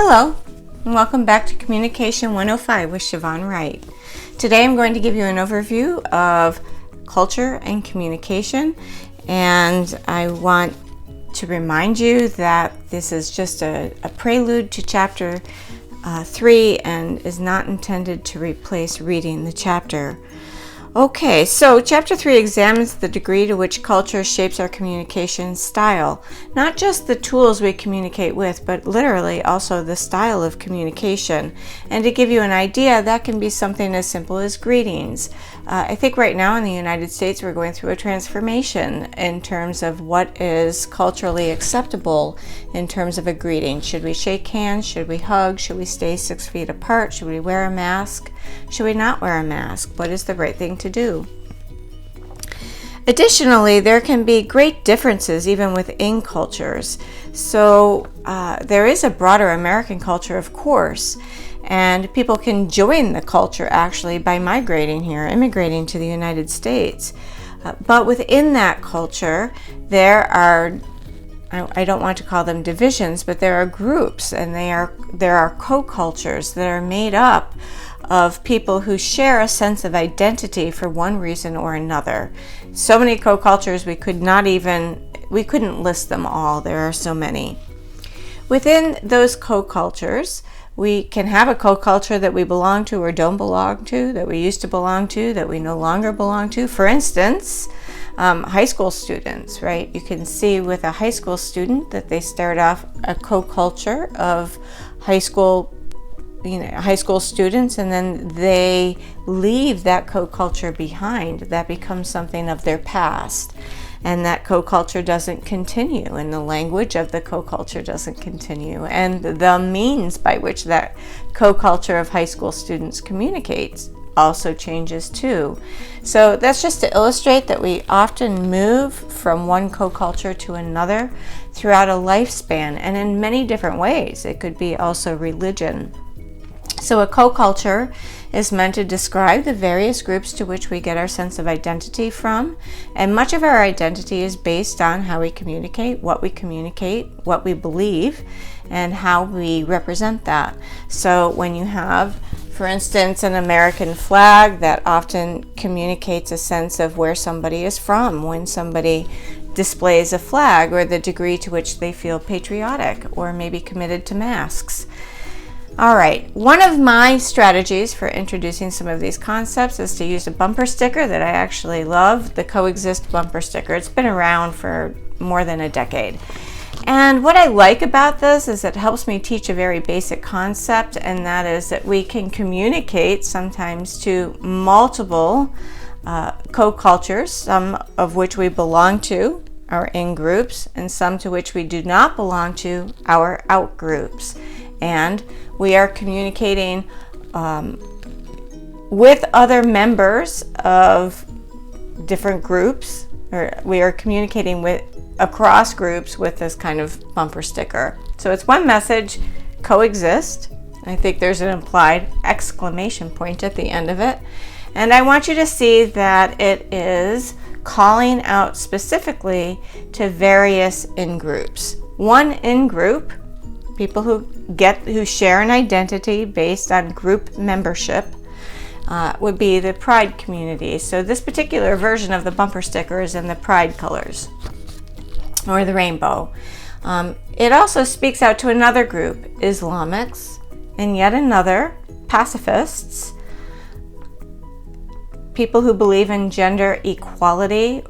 Hello, and welcome back to Communication 105 with Siobhan Wright. Today I'm going to give you an overview of culture and communication, and I want to remind you that this is just a prelude to Chapter 3 and is not intended to replace reading the chapter. Okay, so Chapter 3 examines the degree to which culture shapes our communication style. Not just the tools we communicate with, but literally also the style of communication. And to give you an idea, that can be something as simple as greetings. I think right now in the United States we're going through a transformation in terms of what is culturally acceptable in terms of a greeting. Should we shake hands? Should we hug? Should we stay 6 feet apart? Should we wear a mask? Should we not wear a mask? What is the right thing to do? Additionally, there can be great differences even within cultures. So there is a broader American culture, of course, and people can join the culture actually by migrating here, immigrating to the United States. But within that culture, there are, I don't want to call them divisions, but there are groups, and there are co-cultures that are made up of people who share a sense of identity for one reason or another. So many co-cultures we couldn't list them all. There are so many. Within those co-cultures, we can have a co-culture that we belong to or don't belong to, that we used to belong to, that we no longer belong to. For instance, high school students, right? You can see with a high school student that they start off a co-culture of high school students, and then they leave that co-culture behind. That becomes something of their past, and that co-culture doesn't continue, and the language of the co-culture doesn't continue, and the means by which that co-culture of high school students communicates also changes too. So that's just to illustrate that we often move from one co-culture to another throughout a lifespan, and in many different ways. It could be also religion. So a co-culture is meant to describe the various groups to which we get our sense of identity from, and much of our identity is based on how we communicate, what we believe, and how we represent that. So when you have, for instance, an American flag, that often communicates a sense of where somebody is from when somebody displays a flag, or the degree to which they feel patriotic or maybe committed to masks. All right, one of my strategies for introducing some of these concepts is to use a bumper sticker that I actually love, the Coexist bumper sticker. It's been around for more than a decade. And what I like about this is it helps me teach a very basic concept, and that is that we can communicate sometimes to multiple co-cultures, some of which we belong to, our in-groups, and some to which we do not belong to, our out-groups. And we are communicating with other members of different groups, or we are communicating across groups with this kind of bumper sticker. So it's one message, coexist. I think there's an implied exclamation point at the end of it. And I want you to see that it is calling out specifically to various in-groups. One in-group, people who share an identity based on group membership, would be the Pride community. So this particular version of the bumper sticker is in the Pride colors, or the rainbow. It also speaks out to another group, Islamics, and yet another, pacifists, people who believe in gender equality,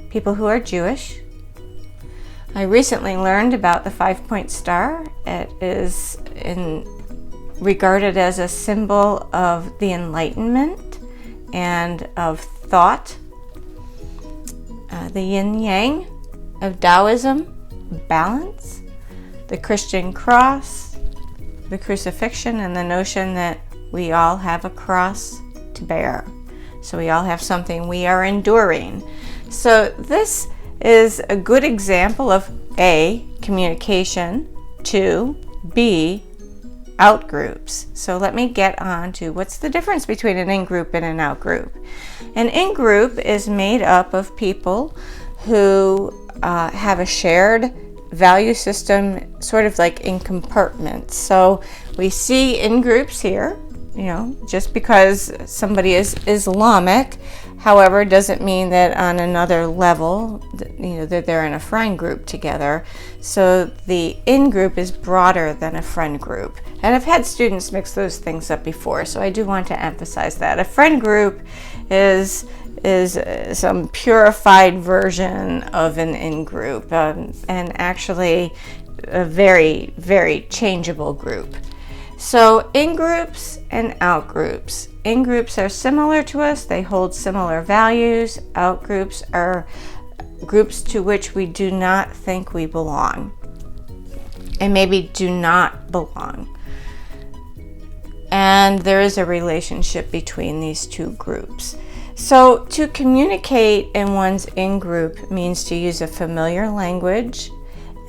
people who are Jewish. I recently learned about the 5-point star. It is regarded as a symbol of the Enlightenment and of thought. The yin-yang of Taoism, balance. The Christian cross, the crucifixion, and the notion that we all have a cross to bear. So we all have something we are enduring. So this is a good example of A, communication, 2, B, out-groups. So let me get on to what's the difference between an in-group and an out-group. An in-group is made up of people who have a shared value system sort of like in compartments. So we see in groups here, just because somebody is Islamic, however, doesn't mean that on another level, that they're in a friend group together. So the in-group is broader than a friend group. And I've had students mix those things up before, so I do want to emphasize that. A friend group is some purified version of an in-group, and actually a very, very changeable group. So in-groups and out-groups. In-groups are similar to us. They hold similar values. Out-groups are groups to which we do not think we belong, and maybe do not belong. And there is a relationship between these two groups. So to communicate in one's in-group means to use a familiar language,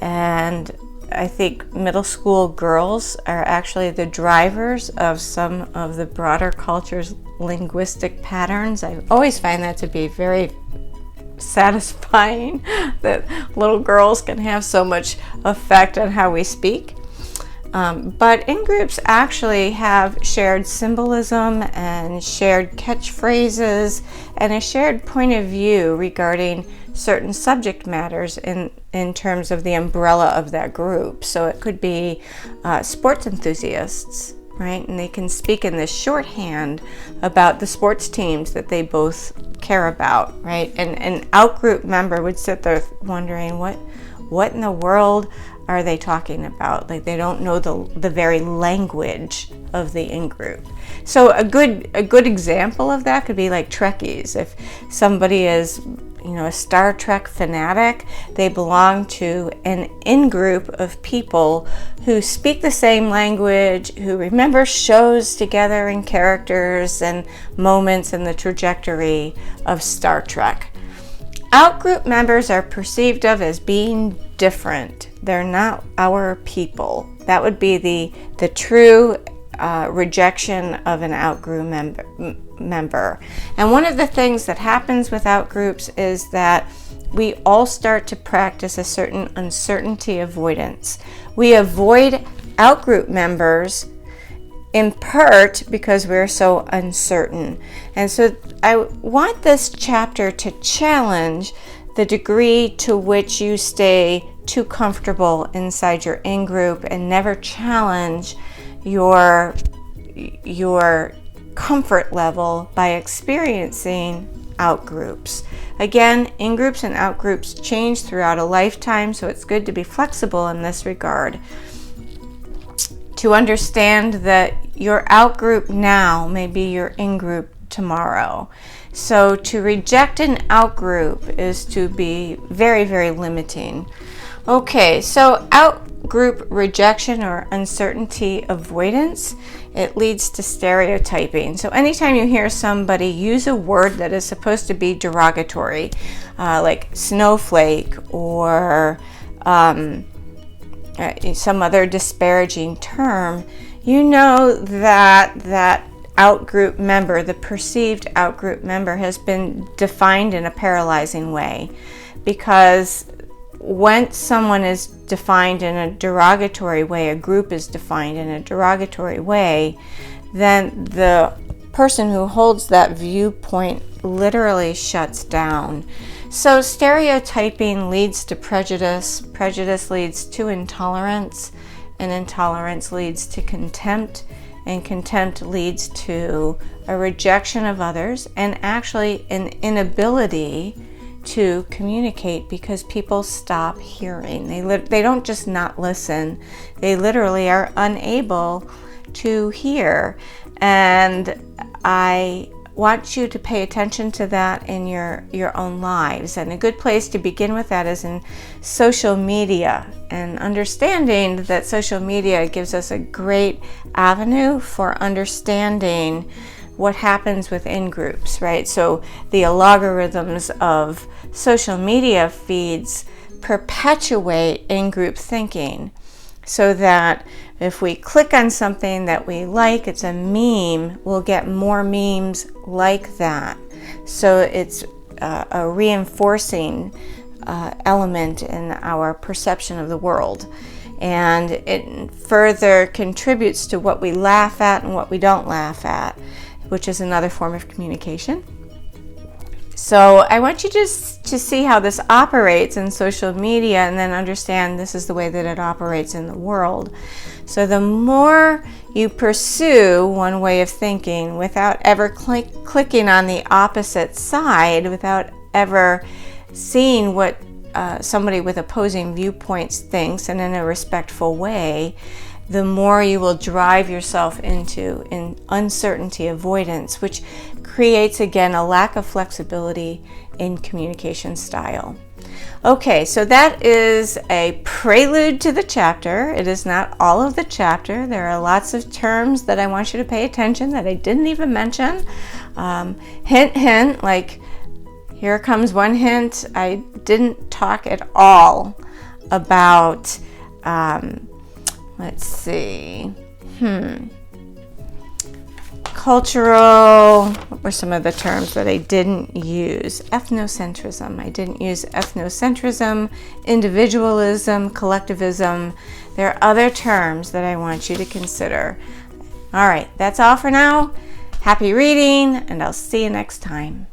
and I think middle school girls are actually the drivers of some of the broader culture's linguistic patterns. I always find that to be very satisfying that little girls can have so much effect on how we speak. But in-groups actually have shared symbolism and shared catchphrases and a shared point of view regarding certain subject matters in terms of the umbrella of that group. So it could be sports enthusiasts, right? And they can speak in this shorthand about the sports teams that they both care about, right? And an out-group member would sit there wondering, what in the world are they talking about? Like, they don't know the very language of the in-group. So a good example of that could be like Trekkies. If somebody is a Star Trek fanatic, they belong to an in-group of people who speak the same language, who remember shows together and characters and moments in the trajectory of Star Trek. Out-group members are perceived of as being different. They're not our people. That would be the true rejection of an out-group member. And one of the things that happens with out-groups is that we all start to practice a certain uncertainty avoidance. We avoid out-group members in part because we're so uncertain. And so I want this chapter to challenge the degree to which you stay too comfortable inside your in-group and never challenge your comfort level by experiencing out-groups. Again, in-groups and out-groups change throughout a lifetime, so it's good to be flexible in this regard. To understand that your out-group now may be your in-group tomorrow. So to reject an out-group is to be very, very limiting. Okay, so out-group rejection or uncertainty avoidance, it leads to stereotyping. So anytime you hear somebody use a word that is supposed to be derogatory, like snowflake or some other disparaging term, you know that out-group member, the perceived out-group member, has been defined in a paralyzing way. Because when someone is defined in a derogatory way, a group is defined in a derogatory way, then the person who holds that viewpoint literally shuts down. So stereotyping leads to prejudice, prejudice leads to intolerance, and intolerance leads to contempt, and contempt leads to a rejection of others and actually an inability to communicate because people stop hearing. They don't just not listen, they literally are unable to hear. And I want you to pay attention to that in your own lives. And a good place to begin with that is in social media, and understanding that social media gives us a great avenue for understanding what happens within groups, right? So the algorithms of social media feeds perpetuate in-group thinking, so that if we click on something that we like, it's a meme, we'll get more memes like that. So it's a reinforcing element in our perception of the world. And it further contributes to what we laugh at and what we don't laugh at, which is another form of communication. So I want you just to see how this operates in social media and then understand this is the way that it operates in the world. So the more you pursue one way of thinking without ever clicking on the opposite side, without ever seeing what somebody with opposing viewpoints thinks and in a respectful way, the more you will drive yourself into uncertainty avoidance, which creates, again, a lack of flexibility in communication style. Okay, so that is a prelude to the chapter. It is not all of the chapter. There are lots of terms that I want you to pay attention that I didn't even mention. Hint, hint, like here comes one hint. I didn't talk at all about, let's see, cultural, what were some of the terms that I didn't use? Ethnocentrism. I didn't use ethnocentrism, individualism, collectivism. There are other terms that I want you to consider. All right, that's all for now. Happy reading, and I'll see you next time.